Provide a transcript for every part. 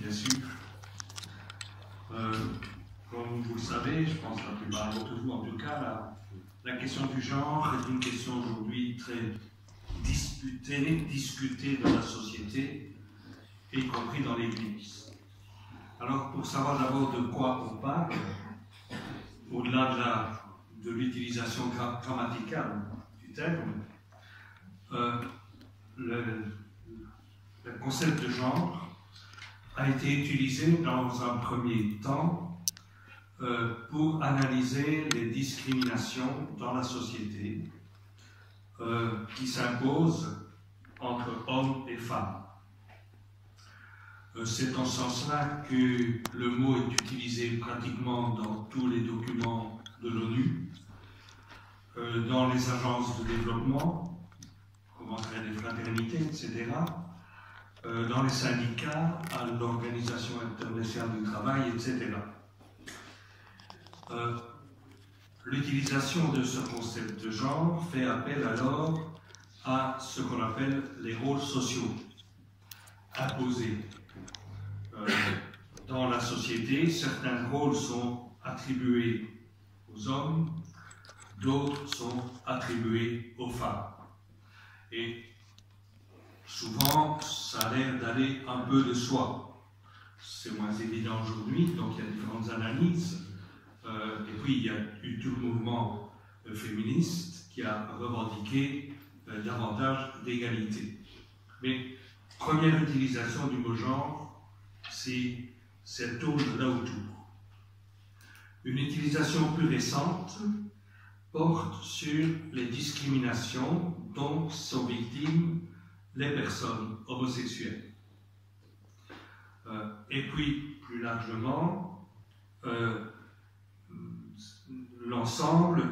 bien sûr. Comme vous le savez, je pense que la plupart d'entre vous, en tout cas, la question du genre est une question aujourd'hui très discutée dans la société, y compris dans l'Église. Alors, pour savoir d'abord de quoi on parle, au-delà de l'utilisation grammaticale du terme, le concept de genre a été utilisé dans un premier temps pour analyser les discriminations dans la société qui s'imposent entre hommes et femmes. C'est en ce sens-là que le mot est utilisé pratiquement dans tous les documents de l'ONU, dans les agences de développement, comment créer des fraternités, etc., dans les syndicats, à l'Organisation internationale du travail, etc. L'utilisation de ce concept de genre fait appel alors à ce qu'on appelle les rôles sociaux imposés. Dans la société, certains rôles sont attribués aux hommes, d'autres sont attribués aux femmes. Et souvent, ça a l'air d'aller un peu de soi. C'est moins évident aujourd'hui, donc il y a différentes analyses. Et puis, il y a eu tout le mouvement féministe qui a revendiqué davantage d'égalité. Mais première utilisation du mot genre, c'est tourne là autour. Une utilisation plus récente porte sur les discriminations dont sont victimes les personnes homosexuelles. Et puis, plus largement, l'ensemble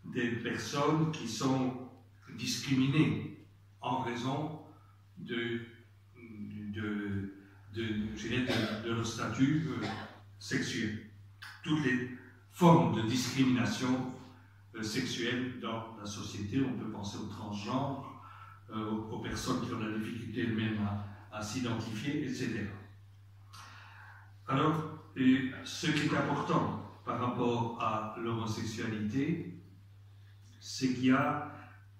des personnes qui sont discriminées en raison de leur statut sexuel. Toutes les formes de discrimination sexuelle dans la société, on peut penser aux transgenres, aux personnes qui ont la difficulté elles-mêmes à s'identifier, etc. Alors, ce qui est important par rapport à l'homosexualité, c'est qu'il y a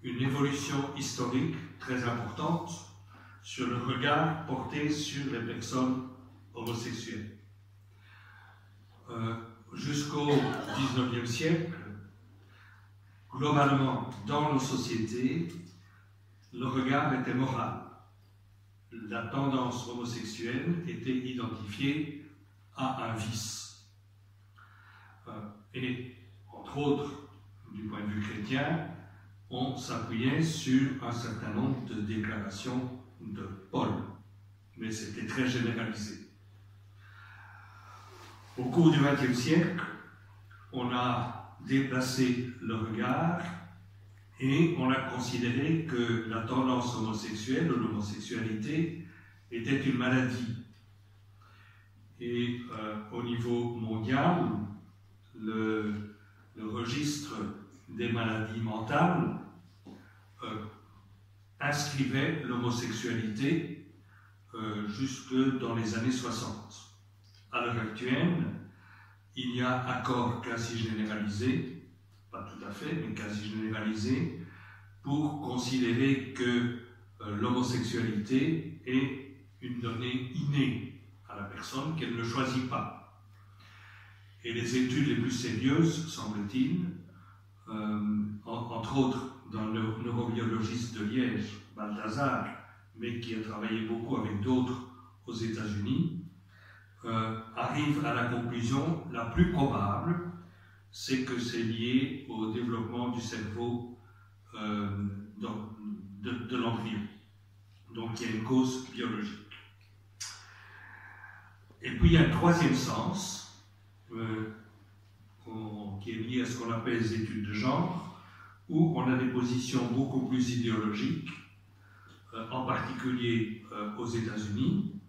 une évolution historique très importante sur le regard porté sur les personnes homosexuelles. Jusqu'au XIXe siècle, globalement, dans nos sociétés, le regard était moral. La tendance homosexuelle était identifiée à un vice. Et, entre autres, du point de vue chrétien, on s'appuyait sur un certain nombre de déclarations de Paul, mais c'était très généralisé. Au cours du XXe siècle, on a déplacé le regard et on a considéré que la tendance homosexuelle ou l'homosexualité était une maladie. Et au niveau mondial, le registre des maladies mentales inscrivait l'homosexualité jusque dans les années 60. À l'heure actuelle, il y a accord quasi généralisé, pas tout à fait, mais quasi généralisé, pour considérer que l'homosexualité est une donnée innée à la personne qu'elle ne choisit pas. Et les études les plus sérieuses, semble-t-il, entre autres dans le neurobiologiste de Liège, Balthazar, mais qui a travaillé beaucoup avec d'autres aux États-Unis, arrive à la conclusion la plus probable, c'est que c'est lié au développement du cerveau de l'embryon. Donc il y a une cause biologique. Et puis il y a un troisième sens qui est lié à ce qu'on appelle les études de genre, où on a des positions beaucoup plus idéologiques, en particulier aux États-Unis,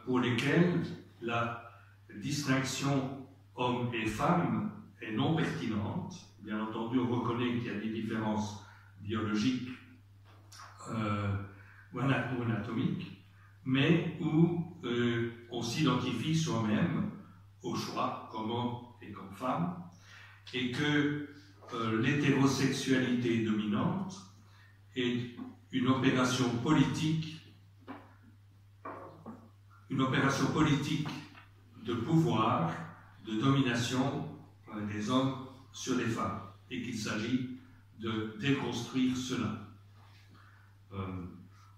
pour lesquelles la distinction hommes et femmes est non pertinente. Bien entendu, on reconnaît qu'il y a des différences biologiques ou anatomiques, mais où on s'identifie soi-même au choix comme homme et comme femme, et que l'hétérosexualité dominante est une opération politique de pouvoir, de domination des hommes sur les femmes, et qu'il s'agit de déconstruire cela.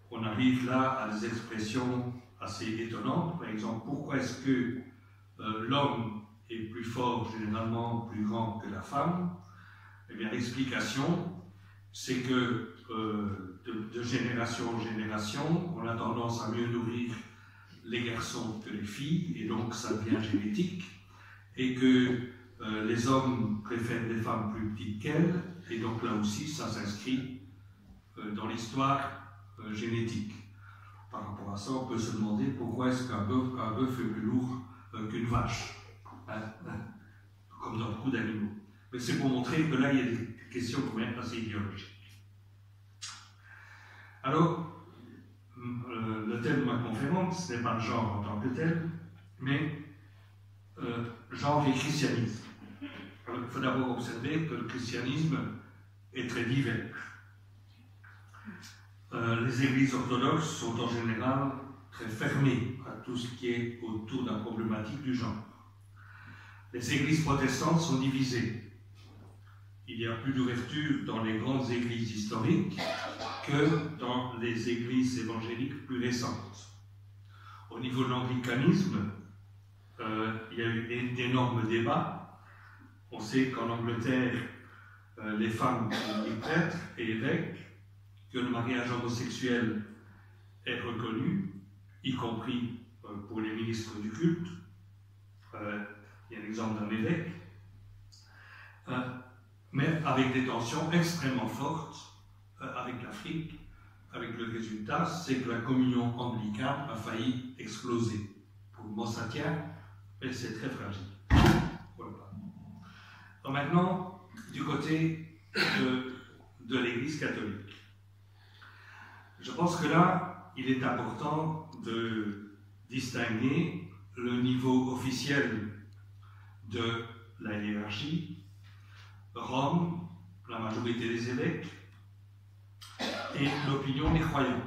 On arrive là à des expressions assez étonnantes. Par exemple, pourquoi est-ce que l'homme est plus fort, généralement plus grand que la femme? Eh bien, l'explication, c'est que de génération en génération, on a tendance à mieux nourrir les garçons que les filles, et donc ça devient génétique, et que les hommes préfèrent des femmes plus petites qu'elles, et donc là aussi, ça s'inscrit dans l'histoire génétique. Par rapport à ça, on peut se demander pourquoi est-ce qu'un bœuf est plus lourd qu'une vache, comme dans beaucoup d'animaux. Mais c'est pour montrer que là, il y a des questions quand même assez idéologiques. Alors, le thème de ma conférence, ce n'est pas le genre en tant que tel, mais genre et christianisme. Alors, il faut d'abord observer que le christianisme est très divers. Les églises orthodoxes sont en général très fermées à tout ce qui est autour de la problématique du genre. Les églises protestantes sont divisées. Il y a plus d'ouverture dans les grandes églises historiques que dans les églises évangéliques plus récentes. Au niveau de l'anglicanisme, il y a eu d'énormes débats. On sait qu'en Angleterre, les femmes sont des prêtres et évêques, que le mariage homosexuel est reconnu, y compris pour les ministres du culte. Il y a l'exemple d'un évêque. Mais avec des tensions extrêmement fortes avec l'Afrique, avec le résultat, c'est que la communion anglicane a failli exploser. Pour le moment, ça tient, mais c'est très fragile. Voilà. Donc maintenant, du côté de l'Église catholique. Je pense que là, il est important de distinguer le niveau officiel de la hiérarchie, Rome, la majorité des évêques, et l'opinion des croyants.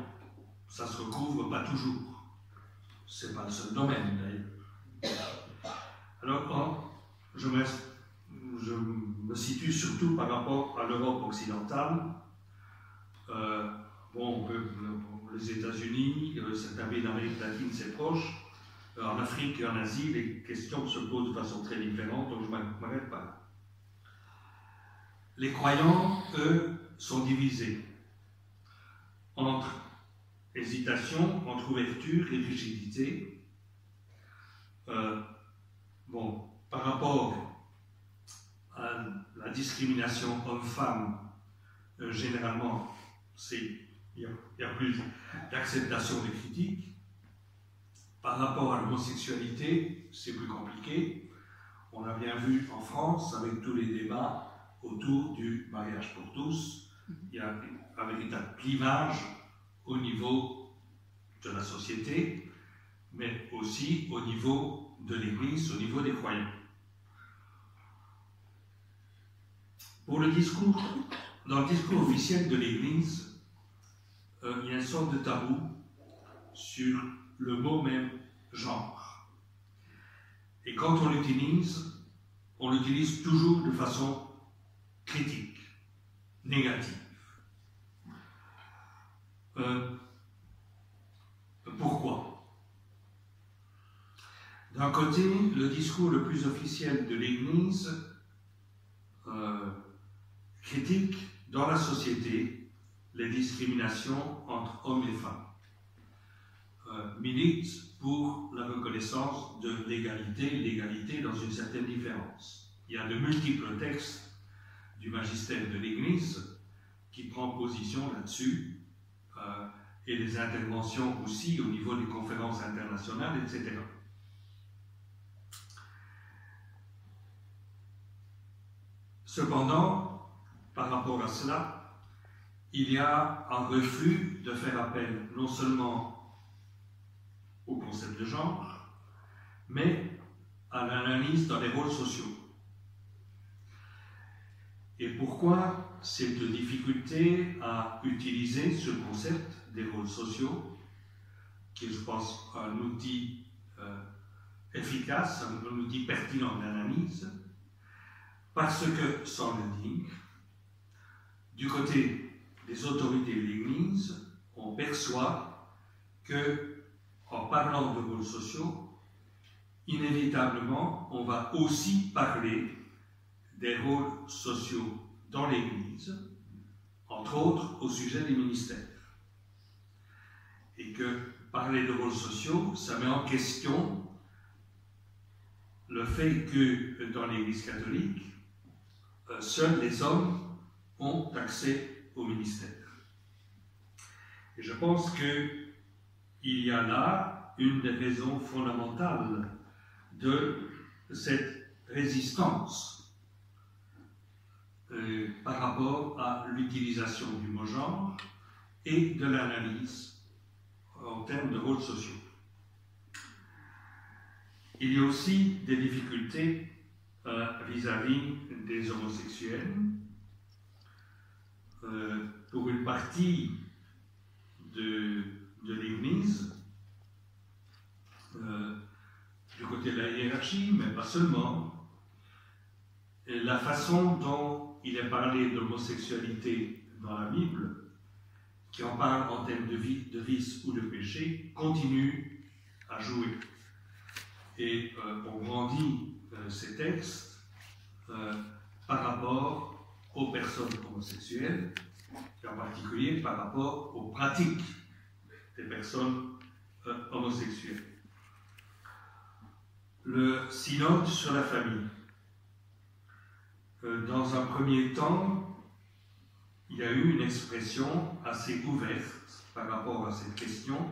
Ça ne se recouvre pas toujours. Ce n'est pas le seul domaine, d'ailleurs. Alors, je me situe surtout par rapport à l'Europe occidentale. Les États-Unis, certains pays d'Amérique latine, c'est proche. En Afrique et en Asie, les questions se posent de façon très différente, donc je ne m'arrête pas là. Les croyants, eux, sont divisés entre hésitation, entre ouverture et rigidité. Par rapport à la discrimination homme-femme, généralement, il y a plus d'acceptation des critiques. Par rapport à l'homosexualité, c'est plus compliqué. On a bien vu en France, avec tous les débats autour du mariage pour tous, il y a un véritable clivage au niveau de la société, mais aussi au niveau de l'Église, au niveau des croyants. Dans le discours officiel de l'Église, il y a une sorte de tabou sur le mot même genre. Et quand on l'utilise toujours de façon critique, négative. Pourquoi? D'un côté, le discours le plus officiel de l'Église critique dans la société les discriminations entre hommes et femmes, milite pour la reconnaissance de l'égalité dans une certaine différence. Il y a de multiples textes du magistère de l'Église qui prend position là-dessus, et des interventions aussi au niveau des conférences internationales, etc. Cependant, par rapport à cela, il y a un refus de faire appel non seulement au concept de genre, mais à l'analyse dans les rôles sociaux. Et pourquoi cette difficulté à utiliser ce concept des rôles sociaux, qui est, je pense, un outil efficace, un outil pertinent d'analyse? Parce que, semble-t-il, du côté des autorités de l'Église, on perçoit que, en parlant de rôles sociaux, inévitablement, on va aussi parler des rôles sociaux dans l'Église, entre autres au sujet des ministères. Et que parler de rôles sociaux, ça met en question le fait que dans l'Église catholique, seuls les hommes ont accès au ministère. Et je pense qu'il y a là une des raisons fondamentales de cette résistance par rapport à l'utilisation du mot genre et de l'analyse en termes de rôles sociaux. Il y a aussi des difficultés vis-à-vis des homosexuels. Pour une partie de l'Église, du côté de la hiérarchie, mais pas seulement, la façon dont il est parlé d'homosexualité dans la Bible, qui en parle en termes de vice ou de péché, continue à jouer. Et on grandit ces textes par rapport aux personnes homosexuelles, et en particulier par rapport aux pratiques des personnes homosexuelles. Le synode sur la famille. Dans un premier temps, il y a eu une expression assez ouverte par rapport à cette question,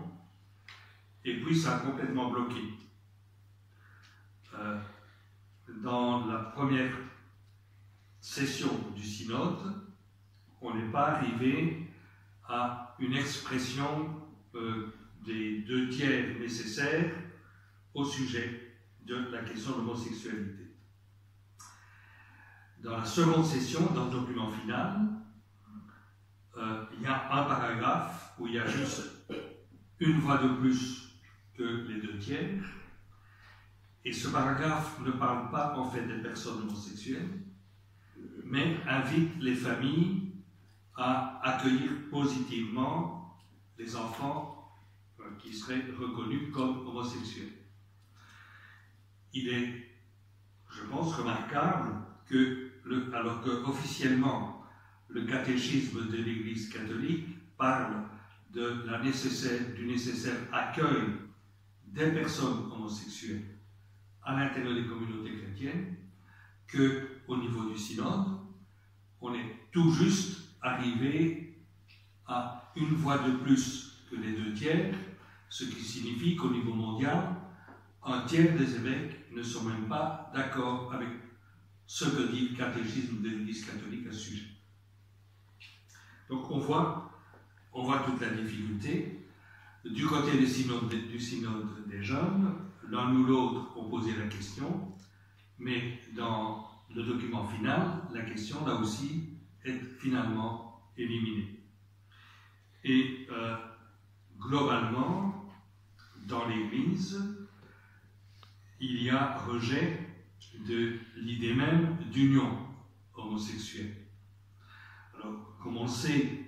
et puis ça a complètement bloqué. Dans la première session du synode, on n'est pas arrivé à une expression des 2 tiers nécessaires au sujet de la question de l'homosexualité. Dans la seconde session, dans le document final, il y a un paragraphe où il y a juste une voix de plus que les 2 tiers, et ce paragraphe ne parle pas en fait des personnes homosexuelles, mais invite les familles à accueillir positivement les enfants qui seraient reconnus comme homosexuels. Il est, je pense, remarquable que, alors qu'officiellement le catéchisme de l'Église catholique parle du nécessaire accueil des personnes homosexuelles à l'intérieur des communautés chrétiennes, qu'au niveau du synode, on est tout juste arrivé à une voix de plus que les 2 tiers, ce qui signifie qu'au niveau mondial, un tiers des évêques ne sont même pas d'accord avec ce que dit le catéchisme de l'Église catholique à ce sujet. Donc on voit toute la difficulté. Du côté du synode des jeunes, l'un ou l'autre ont posé la question, mais dans le document final, la question là aussi est finalement éliminée. Et globalement, dans l'Église, il y a rejet de l'idée même d'union homosexuelle. Alors, comme on le sait,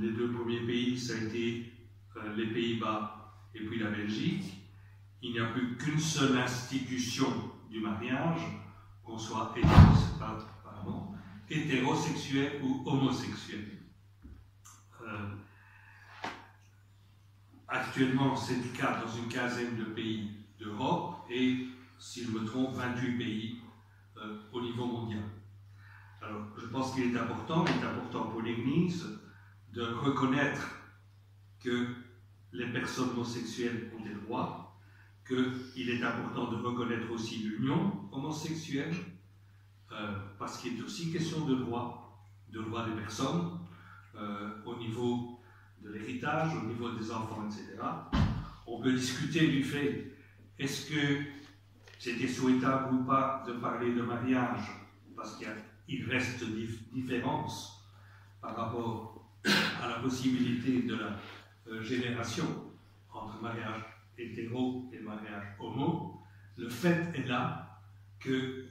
les 2 premiers pays, ça a été les Pays-Bas et puis la Belgique. Il n'y a plus qu'une seule institution du mariage, qu'on soit hétérosexuel ou homosexuel. Actuellement, c'est le cas dans une quinzaine de pays d'Europe et, si je me trompe, 28 pays au niveau mondial. Alors, je pense qu'il est important pour l'Église de reconnaître que les personnes homosexuelles ont des droits, qu'il est important de reconnaître aussi l'union homosexuelle, parce qu'il est aussi question de droit des personnes, au niveau de l'héritage, au niveau des enfants, etc. On peut discuter du fait est-ce que c'était souhaitable ou pas de parler de mariage, parce qu'il reste différence par rapport à la possibilité de la génération entre mariage hétéro et mariage homo. Le fait est là que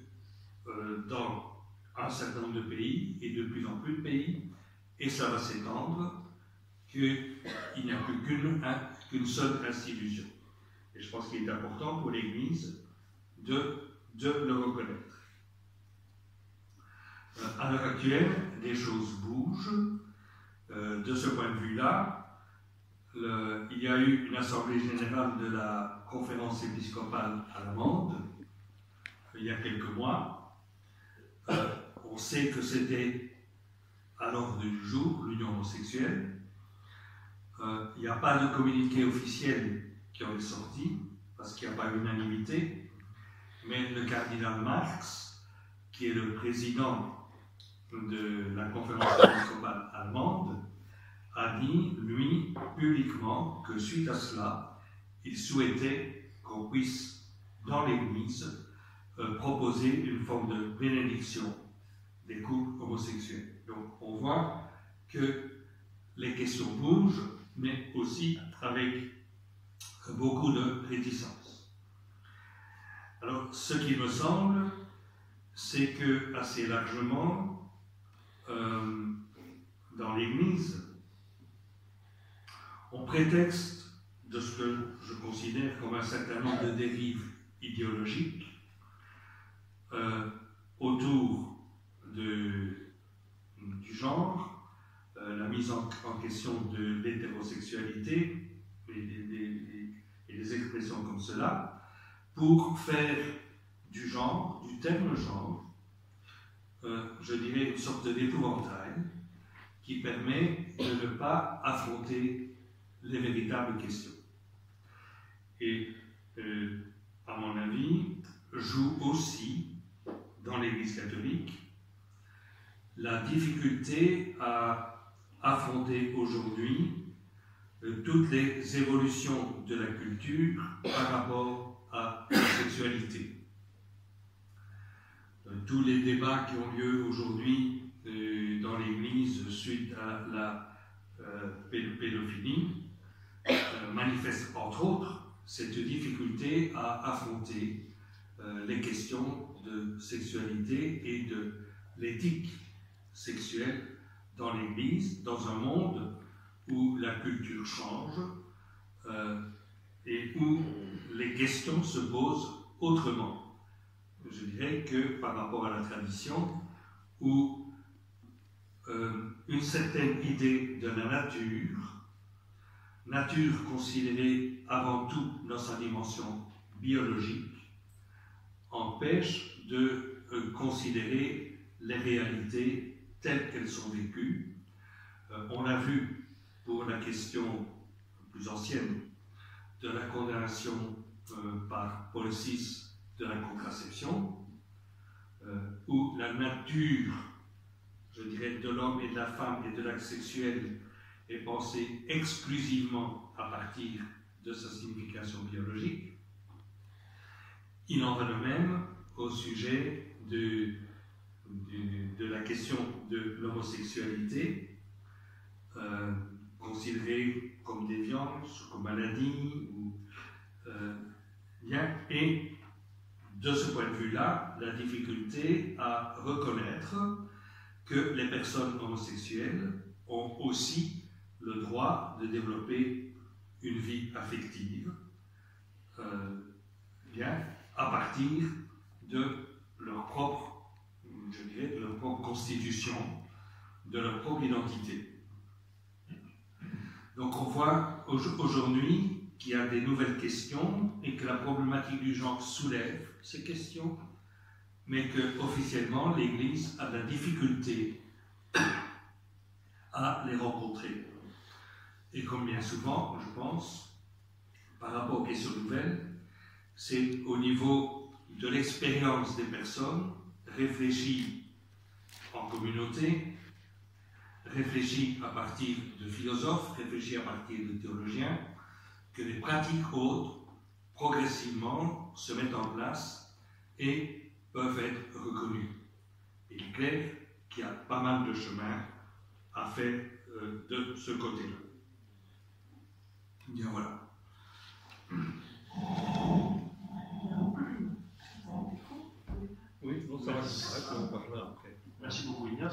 dans un certain nombre de pays, et de plus en plus de pays, et ça va s'étendre, qu'il n'y a plus qu'une seule institution. Et je pense qu'il est important pour l'Église de le reconnaître. À l'heure actuelle, les choses bougent. De ce point de vue-là, il y a eu une assemblée générale de la conférence épiscopale allemande il y a quelques mois. On sait que c'était à l'ordre du jour, l'union homosexuelle. Il n'y a pas de communiqué officiel qui en est sorti, parce qu'il n'y a pas d'unanimité, mais le cardinal Marx, qui est le président de la conférence épiscopale allemande, a dit, lui, publiquement, que suite à cela, il souhaitait qu'on puisse, dans l'Église, proposer une forme de bénédiction des couples homosexuels. Donc on voit que les questions bougent, mais aussi avec beaucoup de réticence. Alors, ce qui me semble, c'est que assez largement, dans l'Église, on prétexte de ce que je considère comme un certain nombre de dérives idéologiques autour du genre, la mise en question de l'hétérosexualité et des expressions comme cela, pour faire du genre, du terme genre, je dirais une sorte d'épouvantail qui permet de ne pas affronter les véritables questions. Et, à mon avis, joue aussi, dans l'Église catholique, la difficulté à affronter aujourd'hui toutes les évolutions de la culture par rapport à la sexualité. Tous les débats qui ont lieu aujourd'hui dans l'Église suite à la pédophilie manifestent entre autres cette difficulté à affronter les questions de sexualité et de l'éthique sexuelle dans l'Église, dans un monde où la culture change et où les questions se posent autrement. Je dirais que par rapport à la tradition, où une certaine idée de la nature considérée avant tout dans sa dimension biologique, empêche de considérer les réalités telles qu'elles sont vécues. On l'a vu pour la question plus ancienne de la condamnation par Paul VI de la contraception, où la nature, je dirais, de l'homme et de la femme et de l'acte sexuel est pensée exclusivement à partir de sa signification biologique. Il en va de même au sujet de la question de l'homosexualité, considérée comme déviance, comme maladie, et de ce point de vue-là, la difficulté à reconnaître que les personnes homosexuelles ont aussi le droit de développer une vie affective, à partir de leur propre, je dirais, de leur propre constitution, de leur propre identité. Donc on voit aujourd'hui qu'il y a des nouvelles questions et que la problématique du genre soulève ces questions, mais que officiellement l'Église a de la difficulté à les rencontrer. Et comme bien souvent, je pense, par rapport aux questions nouvelles, c'est au niveau de l'expérience des personnes, réfléchies en communauté, réfléchies à partir de philosophes, réfléchies à partir de théologiens, que les pratiques autres progressivement se mettent en place et peuvent être reconnus. Il est clair qu'il y a pas mal de chemin à faire de ce côté-là. Bien voilà. Oui, non, ça va, on parlera après. Merci beaucoup, Ignace.